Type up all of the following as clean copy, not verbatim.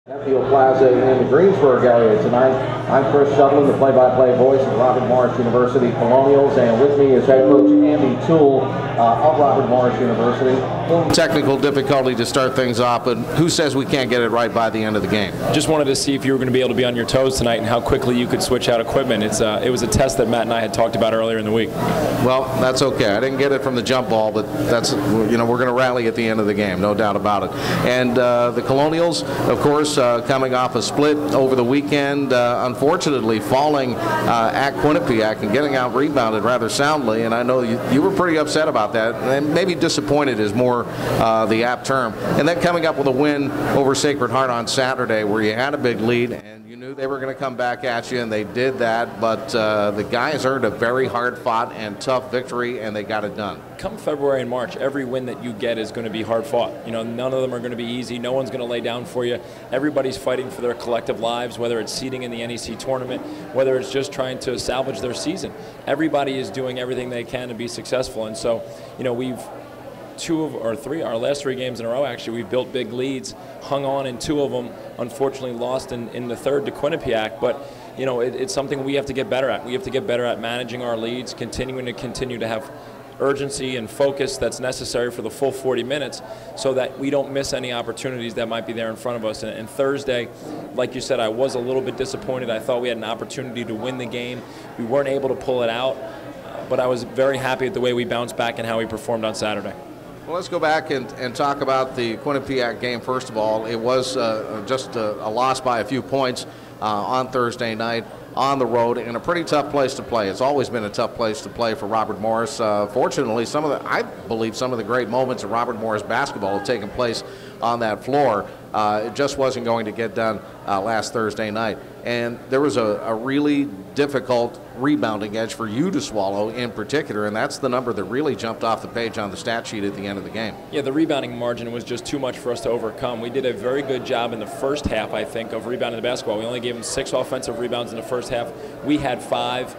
Field Plaza in the Greensburg area tonight. I'm Chris Shuttlin, the play-by-play voice of Robert Morris University Colonials, and with me is head coach Andy Toole of Robert Morris University. Technical difficulty to start things off, but who says we can't get it right by the end of the game? Just wanted to see if you were going to be able to be on your toes tonight and how quickly you could switch out equipment. It was a test that Matt and I had talked about earlier in the week. Well, that's okay. I didn't get it from the jump ball, but that's, we're going to rally at the end of the game, no doubt about it. And the Colonials, of course, coming off a split over the weekend, unfortunately falling at Quinnipiac and getting out rebounded rather soundly, and I know you were pretty upset about that, and maybe disappointed is more the apt term. And then coming up with a win over Sacred Heart on Saturday where you had a big lead and you knew they were going to come back at you, and they did that, but the guys earned a very hard-fought and tough victory, and they got it done. Come February and March, every win that you get is going to be hard-fought. You know, none of them are going to be easy. No one's going to lay down for you. Everybody's fighting for their collective lives, whether it's seeding in the NEC tournament, whether it's just trying to salvage their season. Everybody is doing everything they can to be successful, and so, you know, we've our last three games in a row, actually, we've built big leads, hung on in two of them, unfortunately lost in the third to Quinnipiac, but you know, it's something we have to get better at. We have to get better at managing our leads, continue to have urgency and focus that's necessary for the full 40 minutes so that we don't miss any opportunities that might be there in front of us. And Thursday, like you said, I was a little bit disappointed. I thought we had an opportunity to win the game. We weren't able to pull it out, but I was very happy with the way we bounced back and how we performed on Saturday. Well, let's go back and talk about the Quinnipiac game first of all. It was just a loss by a few points on Thursday night on the road in a pretty tough place to play. It's always been a tough place to play for Robert Morris. Fortunately, I believe some of the great moments of Robert Morris basketball have taken place on that floor. It just wasn't going to get done last Thursday night. And there was a really difficult rebounding edge for you to swallow in particular, and that's the number that really jumped off the page on the stat sheet at the end of the game. Yeah, the rebounding margin was just too much for us to overcome. We did a very good job in the first half, I think, of rebounding the basketball. We only gave them 6 offensive rebounds in the first half. We had 5.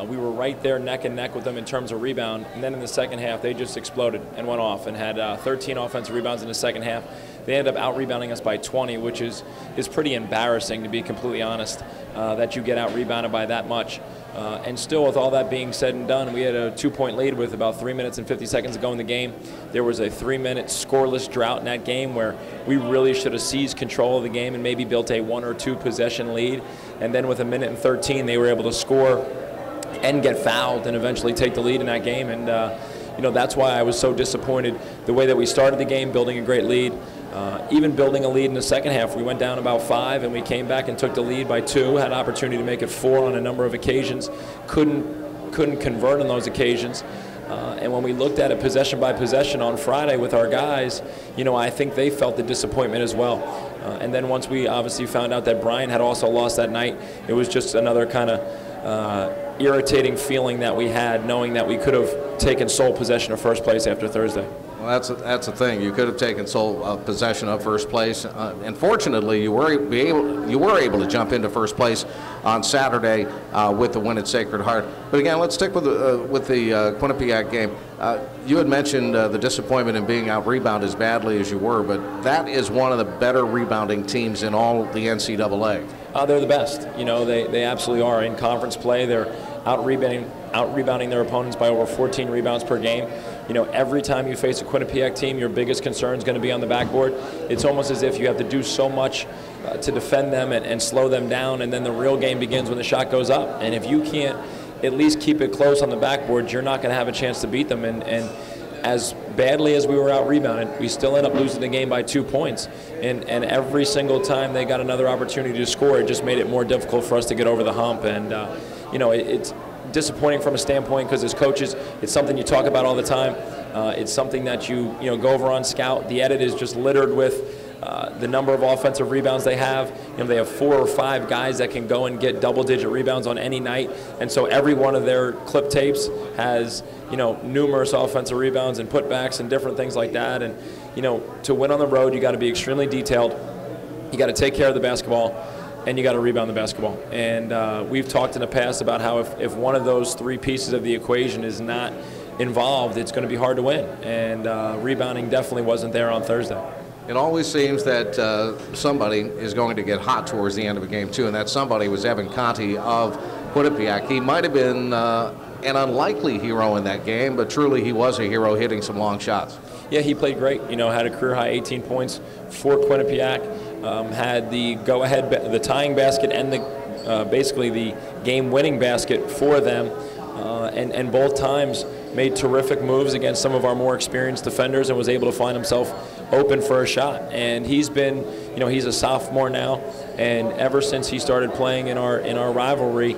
We were right there neck and neck with them in terms of rebound, and then in the second half they just exploded and went off and had 13 offensive rebounds in the second half. They ended up out-rebounding us by 20, which is pretty embarrassing, to be completely honest, that you get out-rebounded by that much. And still, with all that being said and done, we had a 2-point lead with about 3 minutes and 50 seconds to go in the game. There was a 3-minute scoreless drought in that game where we really should have seized control of the game and maybe built a 1 or 2 possession lead. And then with 1:13, they were able to score and get fouled and eventually take the lead in that game. And you know, that's why I was so disappointed the way that we started the game, building a great lead. Even building a lead in the second half, we went down about 5 and we came back and took the lead by 2, had an opportunity to make it 4 on a number of occasions, couldn't convert on those occasions. And when we looked at it possession by possession on Friday with our guys, you know, I think they felt the disappointment as well. And then once we obviously found out that Brian had also lost that night, it was just another kind of irritating feeling that we had, knowing that we could have taken sole possession of first place after Thursday. Well, that's the thing. You could have taken sole possession of first place. And fortunately, you were able to jump into first place on Saturday with the win at Sacred Heart. But again, let's stick with the Quinnipiac game. You had mentioned the disappointment in being out-rebounded as badly as you were, but that is one of the better rebounding teams in all the NCAA. They're the best. You know, they absolutely are. In conference play, they're out-rebounding their opponents by over 14 rebounds per game. You know, every time you face a Quinnipiac team, your biggest concern is going to be on the backboard. It's almost as if you have to do so much to defend them and slow them down, and then the real game begins when the shot goes up. And if you can't at least keep it close on the backboard, you're not going to have a chance to beat them. And as badly as we were out-rebounded, we still end up losing the game by 2 points. And every single time they got another opportunity to score, it just made it more difficult for us to get over the hump. And, you know, it's disappointing from a standpoint because as coaches, it's something you talk about all the time. It's something that you go over on Scout. The edit is just littered with the number of offensive rebounds they have. You know, they have 4 or 5 guys that can go and get double-digit rebounds on any night, and so every one of their clip tapes has, you know, numerous offensive rebounds and putbacks and different things like that. And you know, to win on the road, you got to be extremely detailed. You got to take care of the basketball, and you got to rebound the basketball. And we've talked in the past about how if one of those 3 pieces of the equation is not involved, it's going to be hard to win. And rebounding definitely wasn't there on Thursday. It always seems that somebody is going to get hot towards the end of a game, too, and that somebody was Evan Conti of Quinnipiac. He might have been an unlikely hero in that game, but truly he was a hero hitting some long shots. Yeah, he played great. You know, had a career-high 18 points for Quinnipiac, had the go-ahead, the tying basket and the basically the game-winning basket for them, and both times made terrific moves against some of our more experienced defenders and was able to find himself open for a shot. And he's been, you know, he's a sophomore now, and ever since he started playing in our rivalry,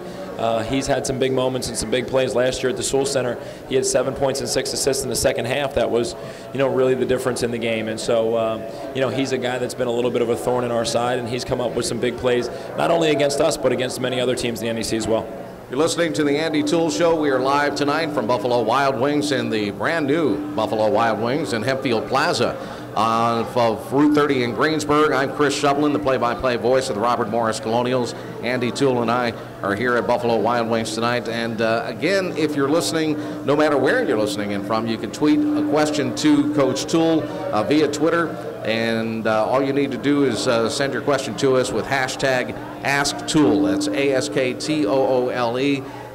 he's had some big moments and some big plays. Last year at the Toole Center, he had 7 points and 6 assists in the second half. That was, you know, really the difference in the game. And so, you know, he's a guy that's been a little bit of a thorn in our side, and he's come up with some big plays, not only against us, but against many other teams in the NEC as well. You're listening to the Andy Toole Show. We are live tonight from Buffalo Wild Wings in the brand new Buffalo Wild Wings in Hempfield Plaza of Route 30 in Greensburg. I'm Chris Shovlin, the play-by-play voice of the Robert Morris Colonials. Andy Toole and I are here at Buffalo Wild Wings tonight. And again, if you're listening, no matter where you're listening in from, you can tweet a question to Coach Toole via Twitter. And all you need to do is send your question to us with hashtag AskToole. That's ASKTOOLE.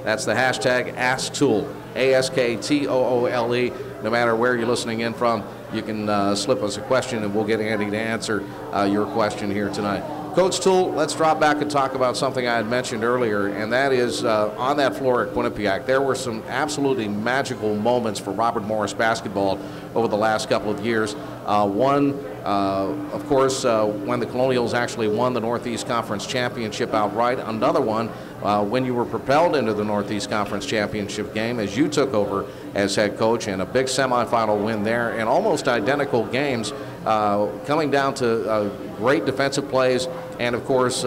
That's the hashtag AskToole. ASKTOOLE. No matter where you're listening in from, you can slip us a question and we'll get Andy to answer your question here tonight. Coach Toole, let's drop back and talk about something I had mentioned earlier, and that is on that floor at Quinnipiac, there were some absolutely magical moments for Robert Morris basketball over the last couple of years. One, of course, when the Colonials actually won the Northeast Conference Championship outright. Another one, when you were propelled into the Northeast Conference Championship game as you took over as head coach, and a big semifinal win there, and almost identical games coming down to great defensive plays and, of course,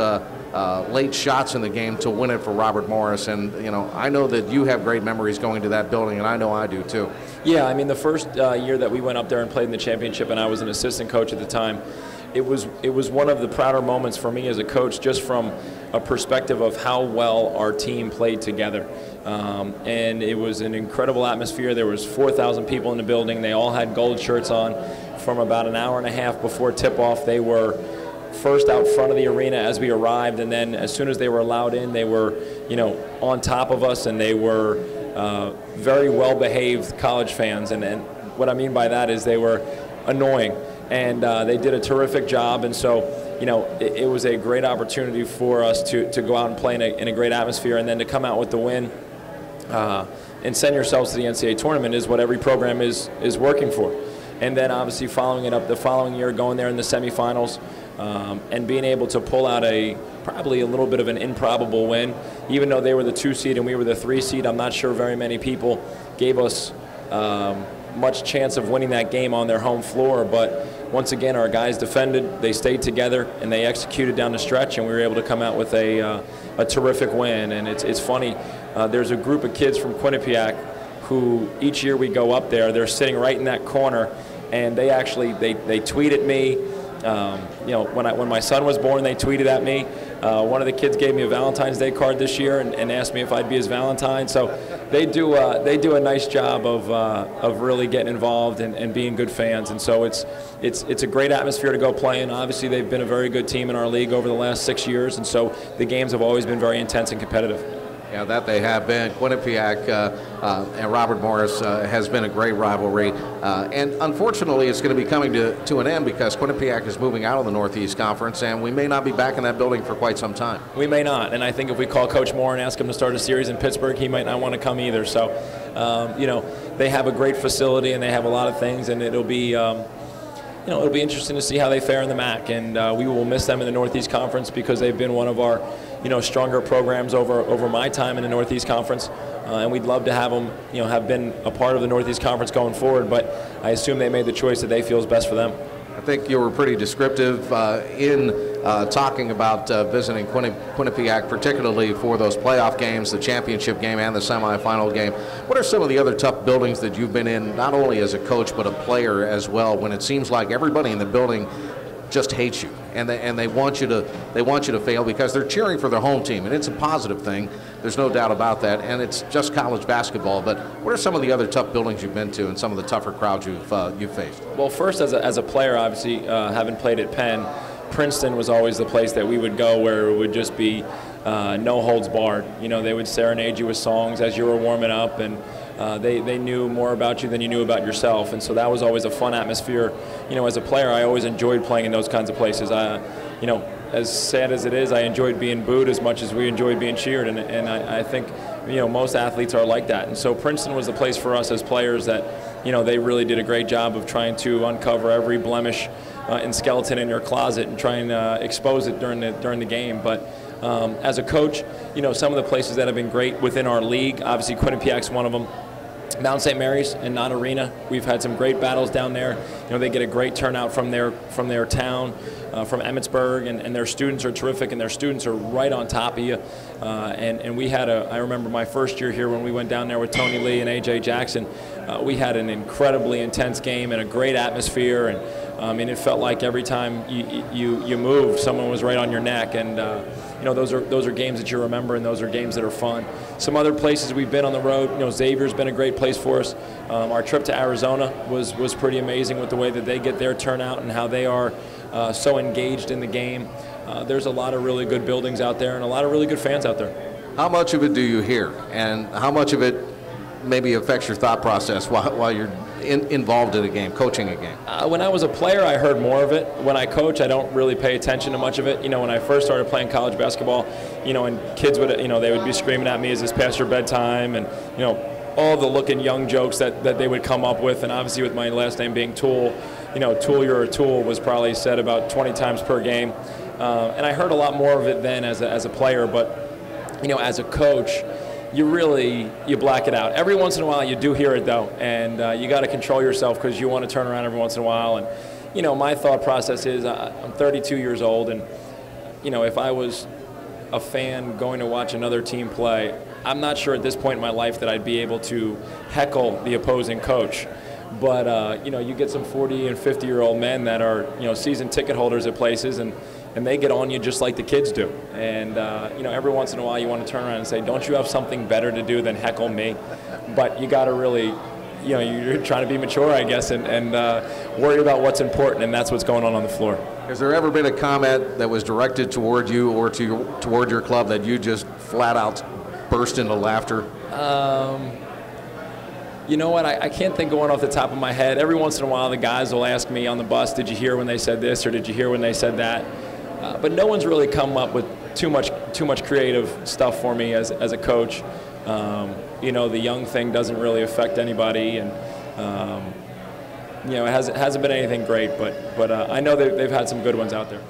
late shots in the game to win it for Robert Morris. And, you know, I know that you have great memories going to that building, and I know I do too. Yeah, I mean, the first year that we went up there and played in the championship, and I was an assistant coach at the time, it was one of the prouder moments for me as a coach, just from a perspective of how well our team played together. And it was an incredible atmosphere. There was 4,000 people in the building. They all had gold shirts on. From about an hour and a half before tip-off, they were first out front of the arena as we arrived, and then as soon as they were allowed in, they were, you know, on top of us, and they were very well-behaved college fans. And what I mean by that is they were annoying, and they did a terrific job. And so, you know, it was a great opportunity for us to go out and play in a great atmosphere, and then to come out with the win and send yourselves to the NCAA tournament is what every program is working for. And then obviously following it up the following year, going there in the semifinals, and being able to pull out probably a little bit of an improbable win. Even though they were the 2 seed and we were the 3 seed, I'm not sure very many people gave us much chance of winning that game on their home floor. But once again, our guys defended, they stayed together, and they executed down the stretch, and we were able to come out with a terrific win. And it's funny, there's a group of kids from Quinnipiac who each year we go up there, they're sitting right in that corner, and they actually they tweet at me. You know, when my son was born, they tweeted at me. One of the kids gave me a Valentine's Day card this year and asked me if I'd be his Valentine. So they do a nice job of really getting involved and being good fans. And so it's a great atmosphere to go play in. Obviously, they've been a very good team in our league over the last 6 years, and so the games have always been very intense and competitive. Yeah, that they have been. Quinnipiac and Robert Morris has been a great rivalry. And unfortunately, it's going to be coming to an end because Quinnipiac is moving out of the Northeast Conference, and we may not be back in that building for quite some time. We may not. And I think if we call Coach Moore and ask him to start a series in Pittsburgh, he might not want to come either. So, you know, they have a great facility and they have a lot of things, and it'll be you know, it'll be interesting to see how they fare in the MAC, and we will miss them in the Northeast Conference because they've been one of our, you know, stronger programs over my time in the Northeast Conference, and we'd love to have them, you know, have been a part of the Northeast Conference going forward. But I assume they made the choice that they feel is best for them. I think you were pretty descriptive in talking about visiting Quinnipiac, particularly for those playoff games, the championship game and the semifinal game. What are some of the other tough buildings that you've been in, not only as a coach but a player as well, when it seems like everybody in the building just hate you, and they want you to fail because they're cheering for their home team, and it's a positive thing. There's no doubt about that, and it's just college basketball. But what are some of the other tough buildings you've been to, and some of the tougher crowds you've faced? Well, first, as a player, obviously, having played at Penn, Princeton was always the place that we would go where it would just be no holds barred. You know, they would serenade you with songs as you were warming up, and they knew more about you than you knew about yourself, and so that was always a fun atmosphere. You know, as a player, I always enjoyed playing in those kinds of places. You know, as sad as it is, I enjoyed being booed as much as we enjoyed being cheered, and I think, you know, most athletes are like that. And so Princeton was the place for us as players that, you know, they really did a great job of trying to uncover every blemish and skeleton in your closet and try and expose it during the game. But as a coach, you know, some of the places that have been great within our league, obviously Quinnipiac's one of them. Mount St. Mary's and Knott Arena, we've had some great battles down there. You know, they get a great turnout from their town, from Emmitsburg, and their students are terrific, and their students are right on top of you. And we had I remember my first year here when we went down there with Tony Lee and A.J. Jackson. We had an incredibly intense game and a great atmosphere, and and it felt like every time you moved, someone was right on your neck, and you know, those are games that you remember, and those are games that are fun. Some other places we've been on the road, you know, Xavier's been a great place for us. Our trip to Arizona was pretty amazing with the way that they get their turnout and how they are so engaged in the game. There's a lot of really good buildings out there and a lot of really good fans out there. How much of it do you hear, and how much of it maybe affects your thought process while you're involved in a game, coaching a game? When I was a player, I heard more of it. When I coach, I don't really pay attention to much of it. You know, when I first started playing college basketball, you know, and kids would, you know, they would be screaming at me, "Is this past your bedtime?" And, you know, all the looking young jokes that they would come up with. And obviously with my last name being Toole, you know, Toole, you're a tool was probably said about 20 times per game. And I heard a lot more of it then as a player, but, you know, as a coach, you black it out. Every once in a while you do hear it though, and you got to control yourself because you want to turn around every once in a while. And, you know, my thought process is I'm 32 years old, and, you know, if I was a fan going to watch another team play, I'm not sure at this point in my life that I'd be able to heckle the opposing coach. But, you know, you get some 40 and 50-year-old men that are, you know, season ticket holders at places, and they get on you just like the kids do. And, you know, every once in a while you want to turn around and say, don't you have something better to do than heckle me? But you got to really, you know, you're trying to be mature, I guess, and worry about what's important, and that's what's going on the floor. Has there ever been a comment that was directed toward you or toward your club that you just flat out burst into laughter? You know what, I can't think going off the top of my head. Every once in a while the guys will ask me on the bus, did you hear when they said this, or did you hear when they said that? But no one's really come up with too much creative stuff for me as a coach. You know, the young thing doesn't really affect anybody, and you know, it hasn't been anything great, but I know they've had some good ones out there.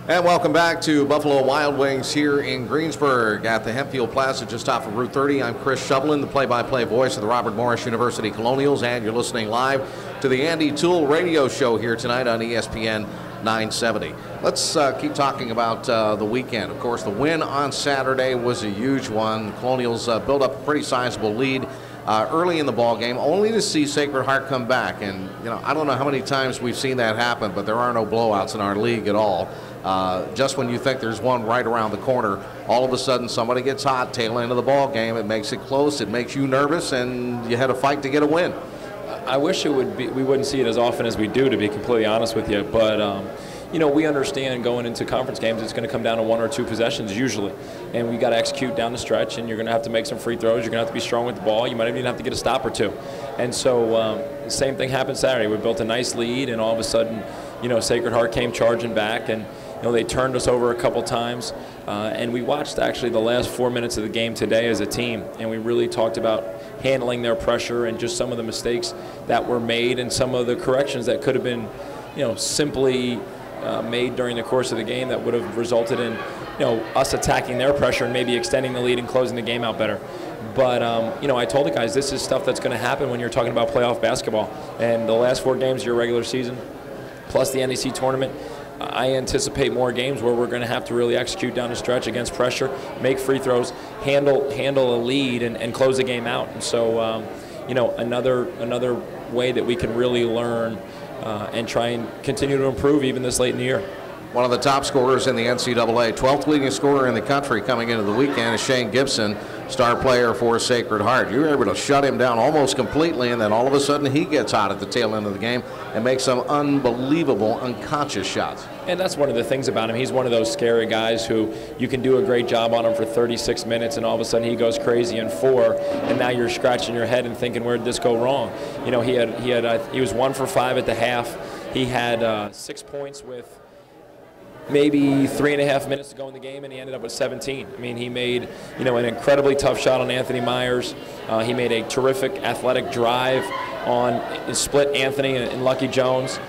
And welcome back to Buffalo Wild Wings here in Greensburg at the Hempfield Plaza just off of Route 30. I'm Chris Shovelin, the play-by-play voice of the Robert Morris University Colonials, and you're listening live to the Andy Toole radio show here tonight on ESPN 970. Let's keep talking about the weekend. Of course, the win on Saturday was a huge one. The Colonials built up a pretty sizable lead early in the ball game, only to see Sacred Heart come back. And, you know, I don't know how many times we've seen that happen, but there are no blowouts in our league at all. Just when you think there's one right around the corner, all of a sudden somebody gets hot, tail end of the ball game. It makes it close, it makes you nervous, and you had a fight to get a win. I wish we wouldn't see it as often as we do, to be completely honest with you. But you know, we understand going into conference games, it's going to come down to one or two possessions usually, and we got to execute down the stretch. And you're going to have to make some free throws. You're going to have to be strong with the ball. You might even have to get a stop or two. And so the same thing happened Saturday. We built a nice lead, and all of a sudden, you know, Sacred Heart came charging back, and you know, they turned us over a couple times. And we watched actually the last 4 minutes of the game today as a team, and we really talked about handling their pressure and just some of the mistakes that were made and some of the corrections that could have been, you know, simply made during the course of the game that would have resulted in, you know, us attacking their pressure and maybe extending the lead and closing the game out better. But, you know, I told the guys this is stuff that's going to happen when you're talking about playoff basketball. And the last 4 games of your regular season, plus the NEC tournament, I anticipate more games where we're going to have to really execute down the stretch against pressure, make free throws, handle a lead, and close the game out. And so, you know, another way that we can really learn and try and continue to improve even this late in the year. One of the top scorers in the NCAA, 12th leading scorer in the country coming into the weekend is Shane Gibson, star player for Sacred Heart. You were able to shut him down almost completely, and then all of a sudden he gets hot at the tail end of the game and makes some unbelievable unconscious shots. And that's one of the things about him. He's one of those scary guys who you can do a great job on him for 36 minutes, and all of a sudden he goes crazy in 4, and now you're scratching your head and thinking, where did this go wrong? You know, he was 1 for 5 at the half. He had 6 points with maybe 3.5 minutes to go in the game, and he ended up with 17. I mean, he made, you know, an incredibly tough shot on Anthony Myers. He made a terrific athletic drive on split Anthony and Lucky Jones.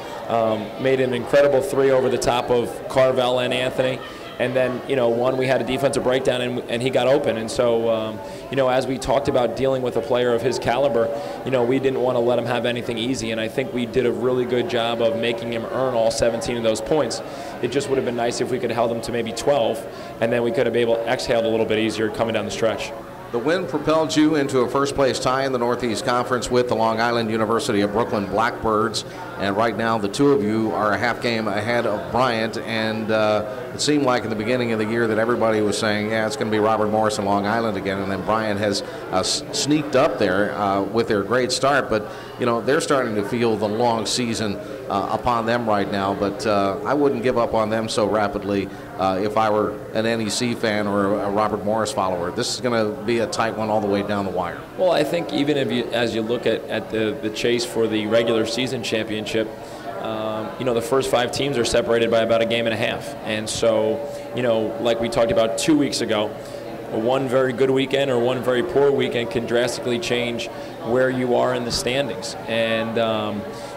Made an incredible 3 over the top of Carvel and Anthony. And then, you know, we had a defensive breakdown, and he got open. And so, you know, as we talked about dealing with a player of his caliber, you know, we didn't want to let him have anything easy. And I think we did a really good job of making him earn all 17 of those points. It just would have been nice if we could have held him to maybe 12, and then we could have been able to exhale a little bit easier coming down the stretch. The win propelled you into a first-place tie in the Northeast Conference with the Long Island University of Brooklyn Blackbirds, and right now the two of you are a half game ahead of Bryant, and it seemed like in the beginning of the year that everybody was saying, yeah, it's going to be Robert Morris and Long Island again, and then Bryant has sneaked up there with their great start, but you know, they're starting to feel the long season upon them right now, but I wouldn't give up on them so rapidly if I were an NEC fan or a Robert Morris follower. This is going to be a tight one all the way down the wire. Well, I think even if as you look at the chase for the regular season championship, you know, the first 5 teams are separated by about a game and a half. And so, you know, like we talked about 2 weeks ago, one very good weekend or one very poor weekend can drastically change where you are in the standings. And,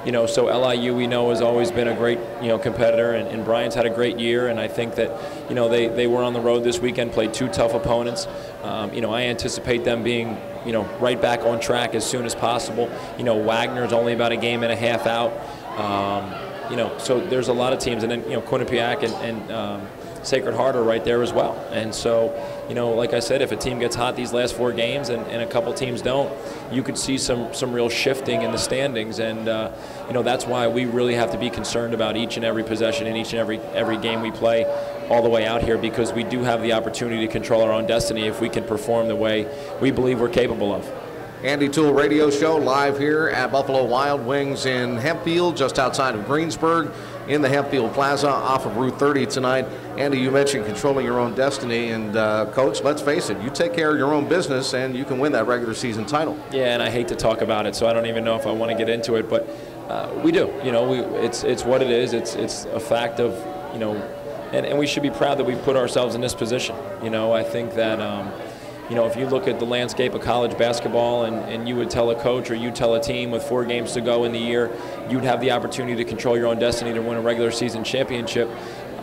you know, so LIU, we know, has always been a great, you know, competitor, and Bryant's had a great year, and I think that, you know, they were on the road this weekend, played 2 tough opponents. You know, I anticipate them being, you know, right back on track as soon as possible. You know, Wagner's only about a game and a half out. You know, so there's a lot of teams, and then, you know, Quinnipiac and Sacred Heart are right there as well. And so, you know, like I said, if a team gets hot these last 4 games and a couple teams don't, you could see some real shifting in the standings. And, you know, that's why we really have to be concerned about each and every possession in each and every game we play all the way out here, because we do have the opportunity to control our own destiny if we can perform the way we believe we're capable of. Andy Toole radio show live here at Buffalo Wild Wings in Hempfield, just outside of Greensburg, in the Hempfield Plaza off of Route 30 tonight. Andy, you mentioned controlling your own destiny, and Coach, let's face it, you take care of your own business and you can win that regular season title. Yeah, and I hate to talk about it, so I don't even know if I want to get into it, but we do. You know, it's what it is. It's a fact of, you know, and we should be proud that we put ourselves in this position. You know, I think that you know, if you look at the landscape of college basketball and you would tell a coach or you tell a team with 4 games to go in the year, you'd have the opportunity to control your own destiny to win a regular season championship,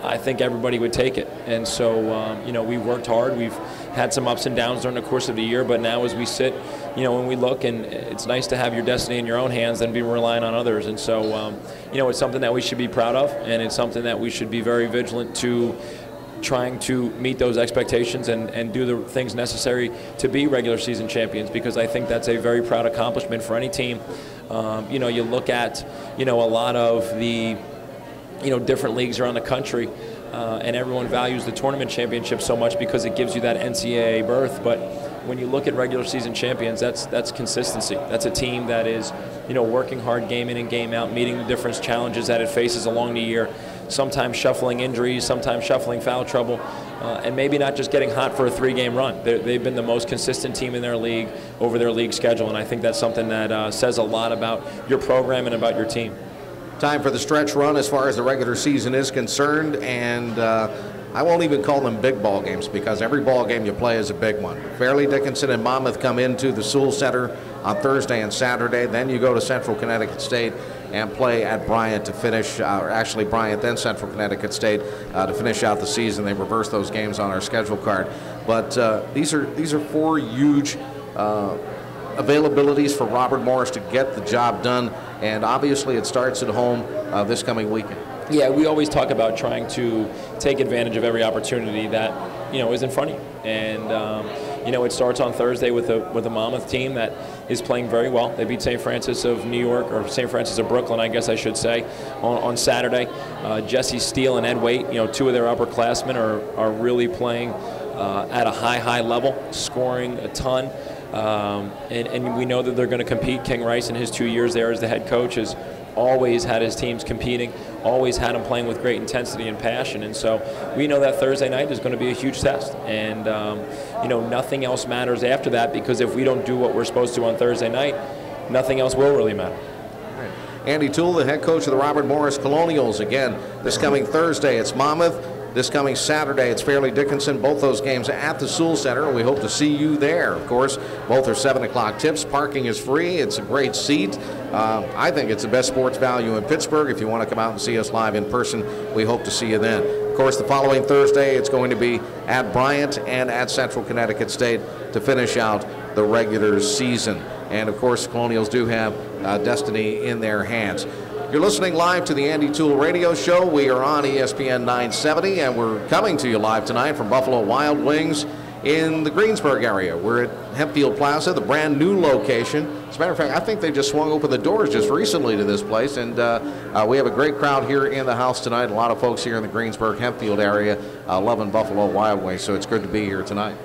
I think everybody would take it. And so, you know, we worked hard. We've had some ups and downs during the course of the year, but now as we sit, you know, when we look, and it's nice to have your destiny in your own hands than be relying on others. And so, you know, it's something that we should be proud of, and it's something that we should be very vigilant to trying to meet those expectations and do the things necessary to be regular season champions, because I think that's a very proud accomplishment for any team. You know, you look at, you know, a lot of the, you know, different leagues around the country, and everyone values the tournament championship so much because it gives you that NCAA berth. But when you look at regular season champions, that's consistency. That's a team that is, you know, working hard game in and game out, meeting the different challenges that it faces along the year, sometimes shuffling injuries, sometimes shuffling foul trouble, and maybe not just getting hot for a 3-game run. They've been the most consistent team in their league over their league schedule, and I think that's something that says a lot about your program and about your team. Time for the stretch run as far as the regular season is concerned, and I won't even call them big ball games because every ball game you play is a big one. Fairleigh Dickinson and Monmouth come into the Sewell Center on Thursday and Saturday. Then you go to Central Connecticut State and play at Bryant to finish, or actually Bryant then Central Connecticut State to finish out the season. They reverse those games on our schedule card. But these are 4 huge availabilities for Robert Morris to get the job done, and obviously it starts at home this coming weekend. Yeah, we always talk about trying to take advantage of every opportunity that, you know, is in front of you. And, it starts on Thursday with a Monmouth team that is playing very well. They beat St. Francis of New York, or St. Francis of Brooklyn, I guess I should say, on Saturday. Jesse Steele and Ed Waite, two of their upperclassmen are really playing at a high level, scoring a ton. And we know that they're going to compete. King Rice, in his 2 years there as the head coach, has always had his teams competing, always had them playing with great intensity and passion. And so we know that Thursday night is going to be a huge test. And, nothing else matters after that, because if we don't do what we're supposed to on Thursday night, nothing else will really matter. Andy Toole, the head coach of the Robert Morris Colonials. Again, this coming Thursday, it's Monmouth. This coming Saturday, it's Fairleigh Dickinson. Both those games at the Toole Center. We hope to see you there. Of course, both are 7 o'clock tips. Parking is free. It's a great seat. I think it's the best sports value in Pittsburgh. If you want to come out and see us live in person, we hope to see you then. Of course, the following Thursday, it's going to be at Bryant and at Central Connecticut State to finish out the regular season. And, of course, the Colonials do have destiny in their hands. You're listening live to the Andy Toole Radio Show. We are on ESPN 970, and we're coming to you live tonight from Buffalo Wild Wings in the Greensburg area. We're at Hempfield Plaza, the brand new location. As a matter of fact, I think they just swung open the doors just recently to this place, and we have a great crowd here in the house tonight. A lot of folks here in the Greensburg, Hempfield area loving Buffalo Wild Wings, so it's good to be here tonight.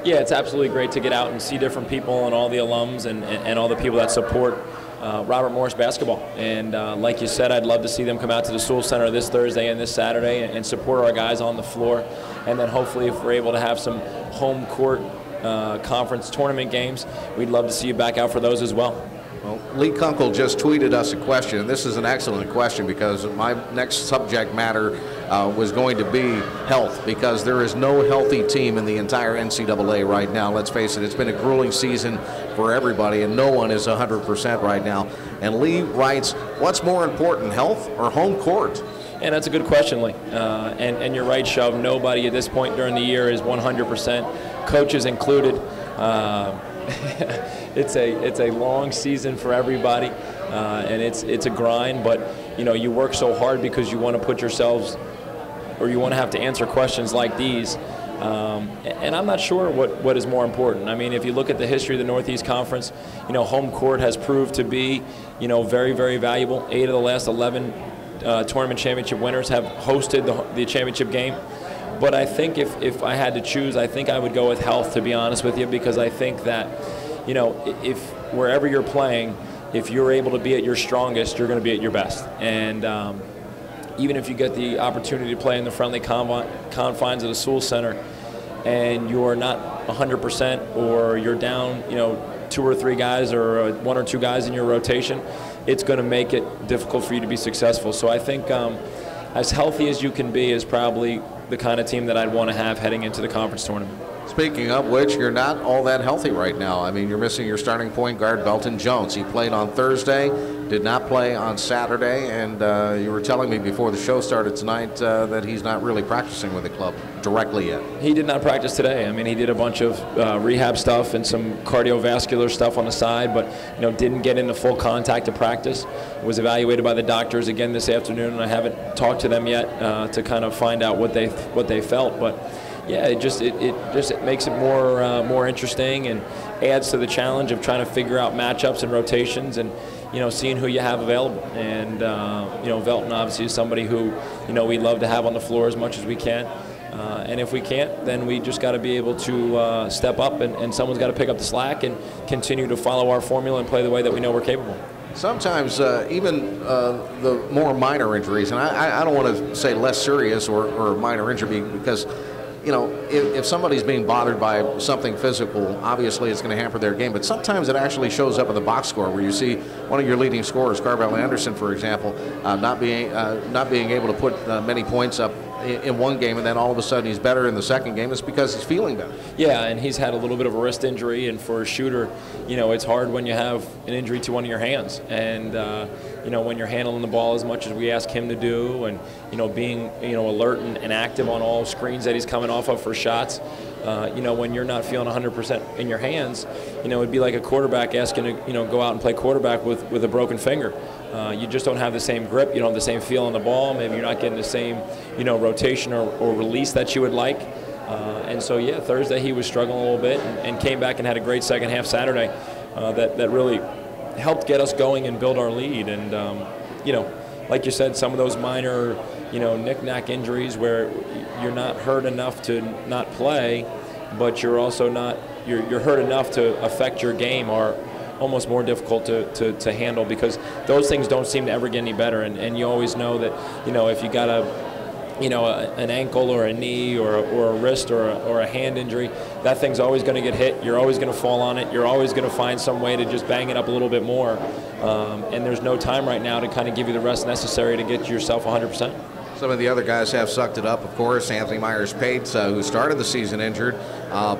Yeah, it's absolutely great to get out and see different people and all the alums and all the people that support Robert Morris basketball. And like you said, I'd love to see them come out to the Toole Center this Thursday and this Saturday and support our guys on the floor. And then hopefully, if we're able to have some home court conference tournament games, we'd love to see you back out for those as well. Well, Lee Kunkel just tweeted us a question, and this is an excellent question, because my next subject matter was going to be health, because there is no healthy team in the entire NCAA right now. Let's face it, it's been a grueling season for everybody, and no one is 100% right now. And Lee writes, what's more important, health or home court? And that's a good question, Lee. And you're right, Shove. Nobody at this point during the year is 100%, coaches included. It's a long season for everybody, and it's a grind. But you work so hard because you want to put yourselves, or you want to have to answer questions like these. And I'm not sure what is more important. I mean, if you look at the history of the Northeast Conference, home court has proved to be very, very valuable. 8 of the last 11 tournament championship winners have hosted the championship game. But I think if I had to choose, I think I would go with health, to be honest with you, because I think that, if wherever you're playing, if you're able to be at your strongest, you're going to be at your best. And even if you get the opportunity to play in the friendly confines of the Toole Center and you're not 100%, or you're down, 2 or 3 guys or 1 or 2 guys in your rotation, it's going to make it difficult for you to be successful. So I think as healthy as you can be is probably the kind of team that I'd want to have heading into the conference tournament. Speaking of which, you're not all that healthy right now. I mean, you're missing your starting point guard, Belton Jones. He played on Thursday, did not play on Saturday, and you were telling me before the show started tonight that he's not really practicing with the club directly yet. He did not practice today. I mean, he did a bunch of rehab stuff and some cardiovascular stuff on the side, but didn't get into full contact to practice. Was evaluated by the doctors again this afternoon, and I haven't talked to them yet to kind of find out what they felt, but. Yeah, it just makes it more interesting and adds to the challenge of trying to figure out matchups and rotations and seeing who you have available. And Velton obviously is somebody who we'd love to have on the floor as much as we can. And if we can't, then we just got to be able to step up, and someone's got to pick up the slack and continue to follow our formula and play the way that we know we're capable. Sometimes even the more minor injuries, and I don't want to say less serious or minor injury, because if somebody's being bothered by something physical, obviously it's going to hamper their game. But sometimes it actually shows up in the box score, where you see one of your leading scorers, Carvel Anderson, for example, not being able to put many points up in one game, and then all of a sudden he's better in the second game. It's because he's feeling better. Yeah, and he's had a little bit of a wrist injury, and for a shooter, it's hard when you have an injury to one of your hands. And when you're handling the ball as much as we ask him to do, and being alert and active on all screens that he's coming off of for shots, when you're not feeling 100% in your hands, it'd be like a quarterback asking to go out and play quarterback with a broken finger. You just don't have the same grip. You don't have the same feel on the ball. Maybe you're not getting the same rotation or release that you would like. And so, yeah, Thursday he was struggling a little bit and came back and had a great second half Saturday that really helped get us going and build our lead. And, you know, like you said, some of those minor, you know, knick-knack injuries where you're not hurt enough to not play, but you're also not, you're hurt enough to affect your game are almost more difficult to handle, because those things don't seem to ever get any better. And you always know that, you know, if you got an ankle or a knee or a wrist or a hand injury, that thing's always going to get hit. You're always going to fall on it. You're always going to find some way to just bang it up a little bit more. And there's no time right now to kind of give you the rest necessary to get yourself 100%. Some of the other guys have sucked it up, of course. Anthony Myers-Pate, who started the season injured,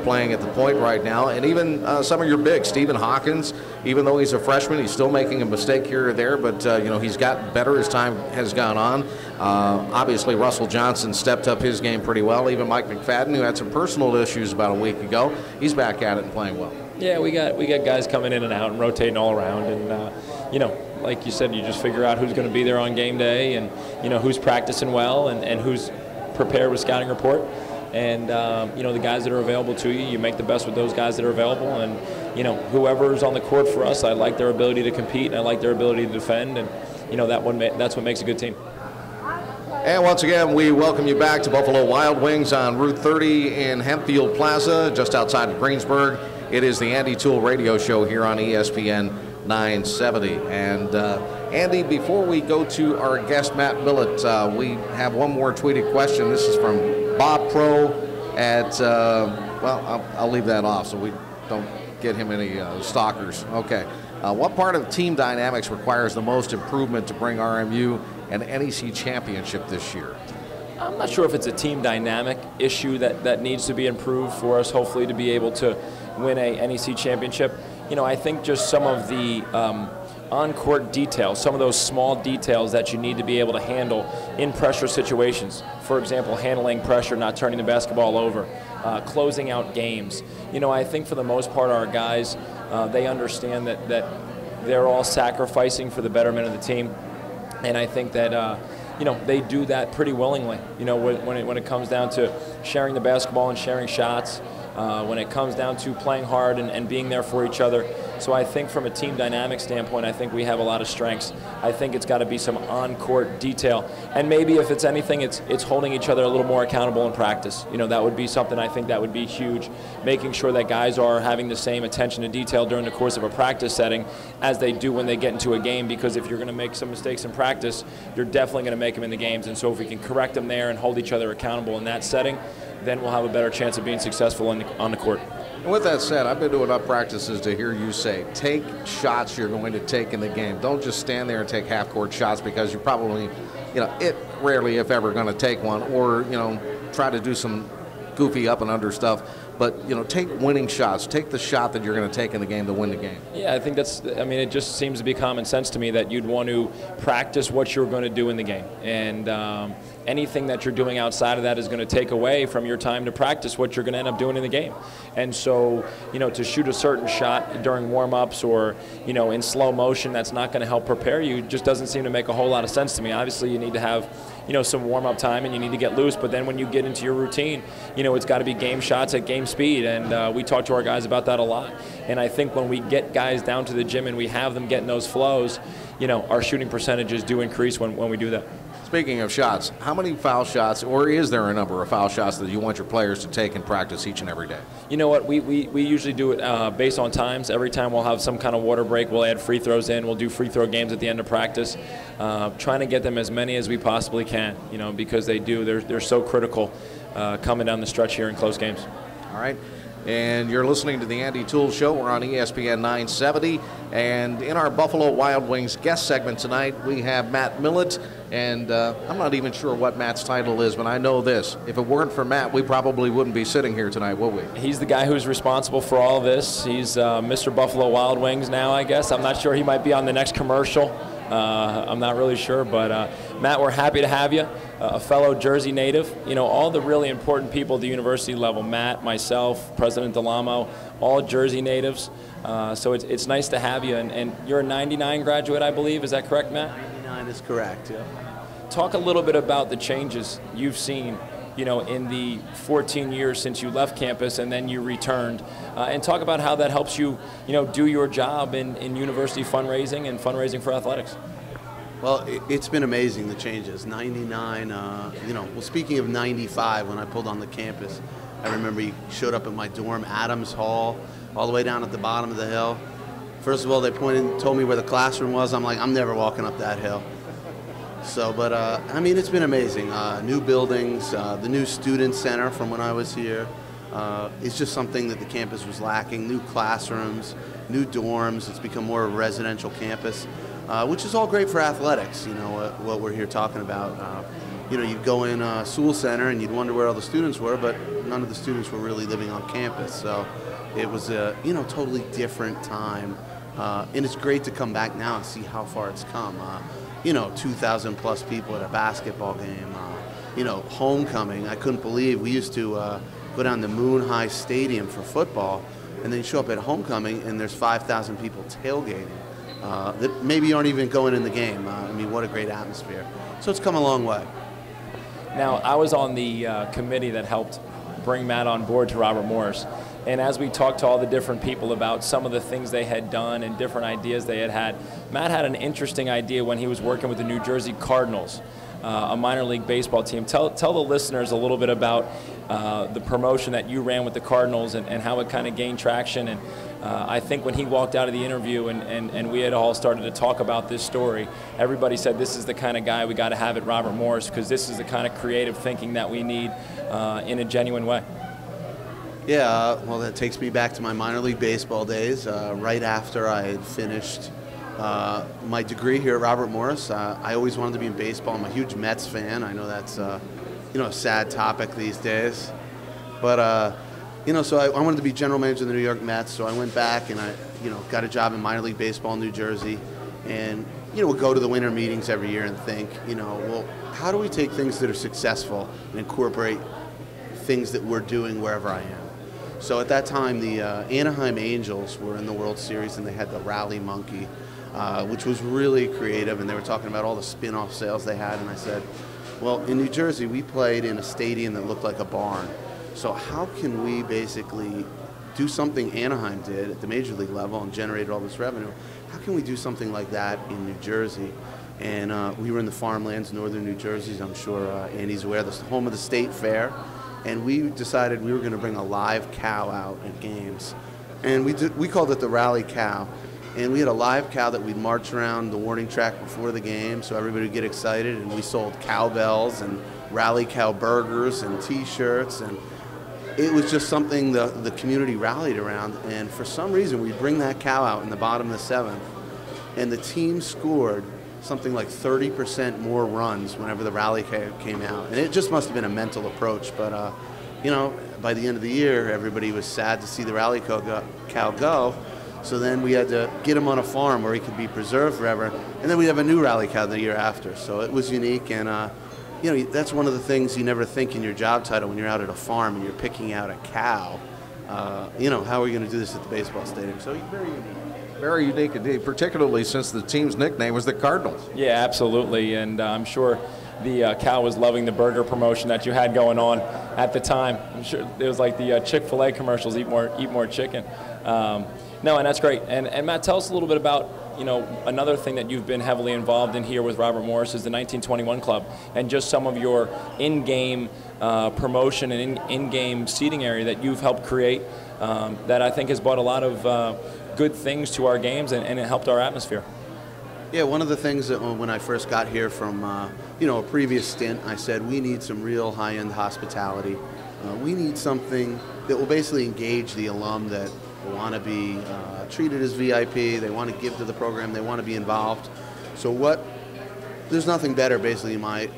playing at the point right now. And even some of your bigs, Stephen Hawkins, even though he's a freshman, he's still making a mistake here or there, but you know, he's gotten better as time has gone on. Obviously, Russell Johnson stepped up his game pretty well. Even Mike McFadden, who had some personal issues about a week ago, he's back at it and playing well. Yeah, we got guys coming in and out and rotating all around, and you know, like you said, you just figure out who's going to be there on game day, and you know, who's practicing well and who's prepared with scouting report. And you know, the guys that are available to you, you make the best with those guys that are available. And you know, whoever's on the court for us, I like their ability to compete, and I like their ability to defend, and you know, that's what makes a good team. And once again, we welcome you back to Buffalo Wild Wings on Route 30 in Hempfield Plaza, just outside of Greensburg. It is the Andy Toole radio show here on ESPN 970. And Andy, before we go to our guest Matt Millett, we have one more tweeted question. This is from Bob Pro at, well, I'll leave that off so we don't get him any stalkers. Okay. What part of team dynamics requires the most improvement to bring RMU an NEC championship this year? I'm not sure if it's a team dynamic issue that needs to be improved for us, hopefully, to be able to win a NEC championship. You know, I think just some of the on-court details, some of those small details that you need to be able to handle in pressure situations. For example, handling pressure, not turning the basketball over, closing out games. You know, I think for the most part our guys, they understand that they're all sacrificing for the betterment of the team. And I think that, you know, they do that pretty willingly. You know, when it comes down to sharing the basketball and sharing shots, when it comes down to playing hard and being there for each other. So I think from a team dynamic standpoint, I think we have a lot of strengths. I think it's got to be some on-court detail. And maybe if it's anything, it's holding each other a little more accountable in practice. You know, that would be something I think that would be huge, making sure that guys are having the same attention to detail during the course of a practice setting as they do when they get into a game, because if you're going to make some mistakes in practice, you're definitely going to make them in the games. And so if we can correct them there and hold each other accountable in that setting, then we'll have a better chance of being successful on the court. And with that said, I've been doing enough practices to hear you say, take shots you're going to take in the game. Don't just stand there and take half-court shots, because you're probably, you know, rarely, if ever, going to take one, or, you know, try to do some goofy up and under stuff. But, you know, take winning shots. Take the shot that you're going to take in the game to win the game. Yeah, I think I mean, it just seems to be common sense to me that you'd want to practice what you're going to do in the game. And anything that you're doing outside of that is going to take away from your time to practice what you're going to end up doing in the game. And so, you know, to shoot a certain shot during warm-ups or, you know, in slow motion that's not going to help prepare you just doesn't seem to make a whole lot of sense to me. Obviously, you need to have, you know, some warm-up time and you need to get loose, but then when you get into your routine, you know, it's got to be game shots at game speed, and we talk to our guys about that a lot. And I think when we get guys down to the gym and we have them getting those flows, you know, our shooting percentages do increase when we do that. Speaking of shots, how many foul shots, or is there a number of foul shots that you want your players to take in practice each and every day? You know what, we usually do it based on times. Every time we'll have some kind of water break, we'll add free throws in. We'll do free throw games at the end of practice, trying to get them as many as we possibly can, you know, because they're so critical coming down the stretch here in close games. All right. And you're listening to the Andy Toole Show. We're on ESPN 970. And in our Buffalo Wild Wings guest segment tonight, we have Matt Millett. And I'm not even sure what Matt's title is, but I know this. If it weren't for Matt, we probably wouldn't be sitting here tonight, would we? He's the guy who's responsible for all of this. He's Mr. Buffalo Wild Wings now, I guess. I'm not sure. He might be on the next commercial. I'm not really sure. But, Matt, we're happy to have you. A fellow Jersey native, you know, all the really important people at the university level, Matt, myself, President Delamo, all Jersey natives. So it's nice to have you. And you're a 99 graduate, I believe. Is that correct, Matt? 99 is correct, yeah. Talk a little bit about the changes you've seen in the 14 years since you left campus and then you returned, and talk about how that helps you, do your job in university fundraising and fundraising for athletics. Well, it's been amazing, the changes. 99, well, speaking of 95, when I pulled on the campus, I remember you showed up at my dorm, Adams Hall, all the way down at the bottom of the hill. First of all, they told me where the classroom was. I'm like, I'm never walking up that hill. So, but I mean, it's been amazing. New buildings, the new student center from when I was here. It's just something that the campus was lacking. New classrooms, new dorms. It's become more of a residential campus, which is all great for athletics, what we're here talking about. You'd go in Toole Center and you'd wonder where all the students were, but none of the students were really living on campus. So it was a, totally different time. And it's great to come back now and see how far it's come. 2,000 plus people at a basketball game. Homecoming. I couldn't believe we used to go down to Moon High Stadium for football, and then you show up at homecoming and there's 5,000 people tailgating that maybe aren't even going in the game. I mean, what a great atmosphere. So it's come a long way. Now, I was on the committee that helped bring Matt on board to Robert Morris. And as we talked to all the different people about some of the things they had done and different ideas they had, Matt had an interesting idea when he was working with the New Jersey Cardinals, a minor league baseball team. Tell the listeners a little bit about the promotion that you ran with the Cardinals and how it kind of gained traction. And I think when he walked out of the interview and we had all started to talk about this story, everybody said this is the kind of guy we got to have at Robert Morris, because this is the kind of creative thinking that we need in a genuine way. Yeah, well, that takes me back to my minor league baseball days. Right after I had finished my degree here at Robert Morris, I always wanted to be in baseball. I'm a huge Mets fan. I know that's a sad topic these days, but so I wanted to be general manager of the New York Mets. So I went back and I got a job in minor league baseball in New Jersey, and would go to the winter meetings every year and think, well, how do we take things that are successful and incorporate things that we're doing wherever I am? So at that time, the Anaheim Angels were in the World Series, and they had the Rally Monkey, which was really creative, and they were talking about all the spin-off sales they had, and I said, well, in New Jersey, we played in a stadium that looked like a barn. So how can we basically do something Anaheim did at the major league level and generated all this revenue? How can we do something like that in New Jersey? And we were in the farmlands, northern New Jersey, as I'm sure Andy's aware, the home of the State Fair. And we decided we were going to bring a live cow out at games. And we called it the Rally Cow. And we had a live cow that we'd march around the warning track before the game so everybody would get excited. And we sold cowbells and Rally Cow burgers and T-shirts. And it was just something the community rallied around. And for some reason, we'd bring that cow out in the bottom of the seventh. And the team scored something like 30% more runs whenever the Rally came out. And it just must have been a mental approach. But, by the end of the year, everybody was sad to see the Rally cow go. So then we had to get him on a farm where he could be preserved forever. And then we have a new Rally cow the year after. So it was unique. And, that's one of the things you never think in your job title when you're out at a farm and you're picking out a cow. How are we going to do this at the baseball stadium? So very unique. Very unique indeed, particularly since the team's nickname was the Cardinals. Yeah, absolutely, and I'm sure the cow was loving the burger promotion that you had going on at the time. I'm sure it was like the Chick-fil-A commercials, eat more chicken. No, and that's great. And Matt, tell us a little bit about, another thing that you've been heavily involved in here with Robert Morris is the 1921 Club, and just some of your in-game promotion and in-game seating area that you've helped create that I think has brought a lot of good things to our games, and it helped our atmosphere. Yeah, one of the things that when I first got here from a previous stint, I said we need some real high-end hospitality. We need something that will basically engage the alum that want to be treated as VIP, they want to give to the program, they want to be involved. So there's nothing better, basically, in my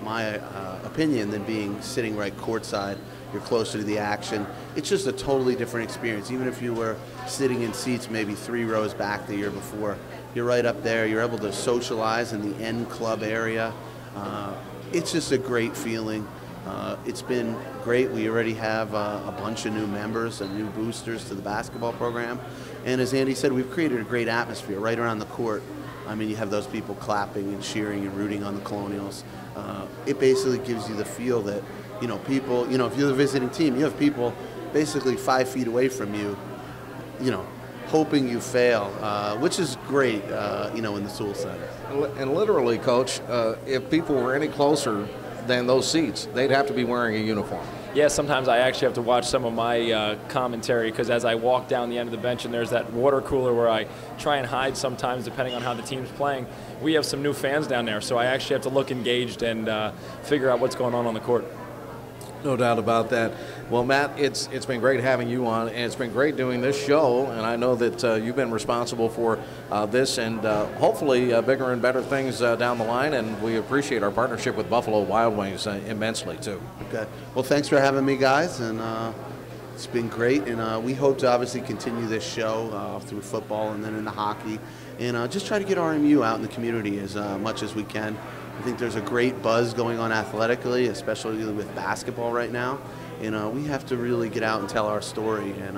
opinion, than being sitting right courtside. You're closer to the action. It's just a totally different experience. Even if you were sitting in seats maybe 3 rows back the year before, you're right up there. You're able to socialize in the end club area. It's just a great feeling. It's been great. We already have a bunch of new members and new boosters to the basketball program. And as Andy said, we've created a great atmosphere right around the court. I mean, you have those people clapping and cheering and rooting on the Colonials. It basically gives you the feel that, you know, people, you know, if you're the visiting team, you have people basically 5 feet away from you, you know, hoping you fail, which is great, you know, in the Toole Center. And literally, Coach, if people were any closer than those seats, they'd have to be wearing a uniform. Yeah, sometimes I actually have to watch some of my commentary, because as I walk down the end of the bench and there's that water cooler where I try and hide sometimes depending on how the team's playing, we have some new fans down there, so I actually have to look engaged and figure out what's going on the court. No doubt about that. Well, Matt, it's been great having you on, and it's been great doing this show, and I know that you've been responsible for this and hopefully bigger and better things down the line, and we appreciate our partnership with Buffalo Wild Wings immensely, too. Okay. Well, thanks for having me, guys, and it's been great, and we hope to obviously continue this show through football and then into hockey, and just try to get RMU out in the community as much as we can. I think there's a great buzz going on athletically, especially with basketball right now. And we have to really get out and tell our story and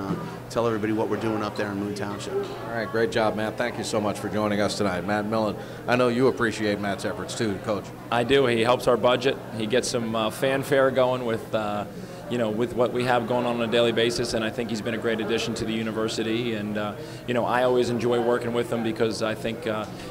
tell everybody what we're doing up there in Moon Township. All right, great job, Matt. Thank you so much for joining us tonight. Matt Millen, I know you appreciate Matt's efforts too, Coach. I do. He helps our budget. He gets some fanfare going with you know, with what we have going on a daily basis, and I think he's been a great addition to the university. And you know, I always enjoy working with him because I think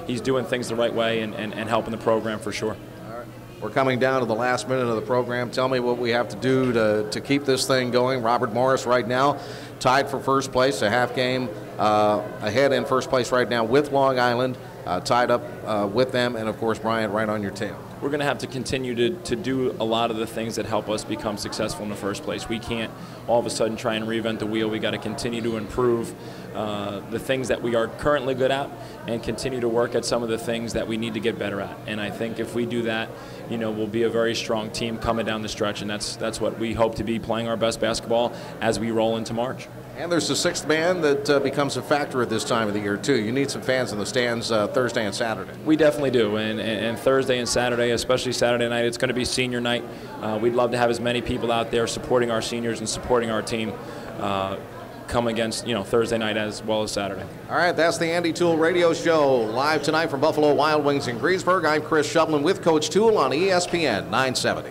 he's doing things the right way and helping the program for sure. All right. We're coming down to the last minute of the program. Tell me what we have to do to keep this thing going. Robert Morris right now tied for first place, a half game ahead in first place right now with Long Island, tied up with them, and of course Bryant right on your tail. We're going to have to continue to do a lot of the things that help us become successful in the first place. We can't all of a sudden try and reinvent the wheel. We got to continue to improve the things that we are currently good at and continue to work at some of the things that we need to get better at. And I think if we do that, you know, we'll be a very strong team coming down the stretch, and that's what we hope to be, playing our best basketball as we roll into March. And there's the sixth man that becomes a factor at this time of the year, too. You need some fans in the stands Thursday and Saturday. We definitely do, and Thursday and Saturday, especially Saturday night, it's going to be senior night. We'd love to have as many people out there supporting our seniors and supporting our team come against, you know, Thursday night as well as Saturday. All right, that's the Andy Toole Radio Show, live tonight from Buffalo Wild Wings in Greensburg. I'm Chris Shovlin with Coach Toole on ESPN 970.